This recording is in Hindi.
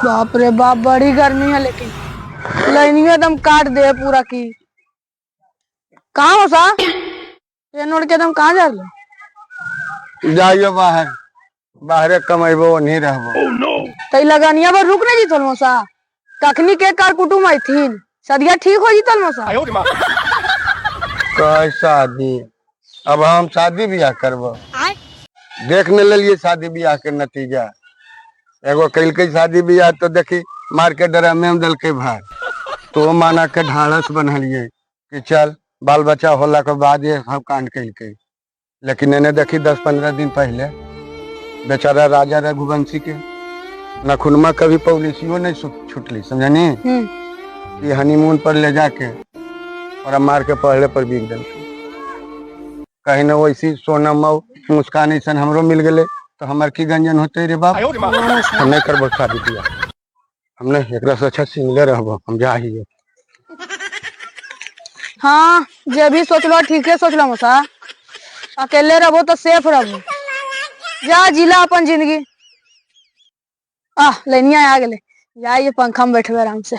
बाप रे बाप, बड़ी गर्मी है लेकिन लाइनिंग एकदम काट दे पूरा की। कहाँ हो सा ट्रेन उड़ के एकदम कहाँ जा रहे? जाइयो बाहर, बाहरे कमेबो नहीं रहबो। तो लगनिया पर रुक नहीं जीतल मौसा, कखनी के कार कुटुम आई थी, सदिया ठीक हो जीतल मौसा। कह शादी, अब हम शादी ब्याह करबो, देख न लिए शादी ब्याह के नतीजा। एगो कल के शादी ब्याह तो देखी मार के ड्रामे में दल के भार, तो माना के ढाढ़स बनलिए कि चल बाल बच्चा होला के बाद ये हम कांड कल के। लेकिन इन्हें देखी 10-15 दिन पहले बेचारा राजा रघुवंशी के नखुनमा कभी पॉलिसियो नहीं छुटली, समझनी कि हनीमून पर ले जाके और मार के पहले पर बिक दल। कहीं न वैसी सोना मऊ मुस्कान ऐसा हमरो मिल गए तो हमार की गंजन होते रे बाप। हम नहीं करबो शादी बियाह, हमने एक से अच्छा सिंगले रहबो, हम जा ही। हाँ जे भी सोचलो ठीक है सोचलो मौसा, अकेले रहो तो सेफ रहो, जा जिला अपन जिंदगी। लाइनिया आ गए, जाइए पंखा में बैठे आराम से।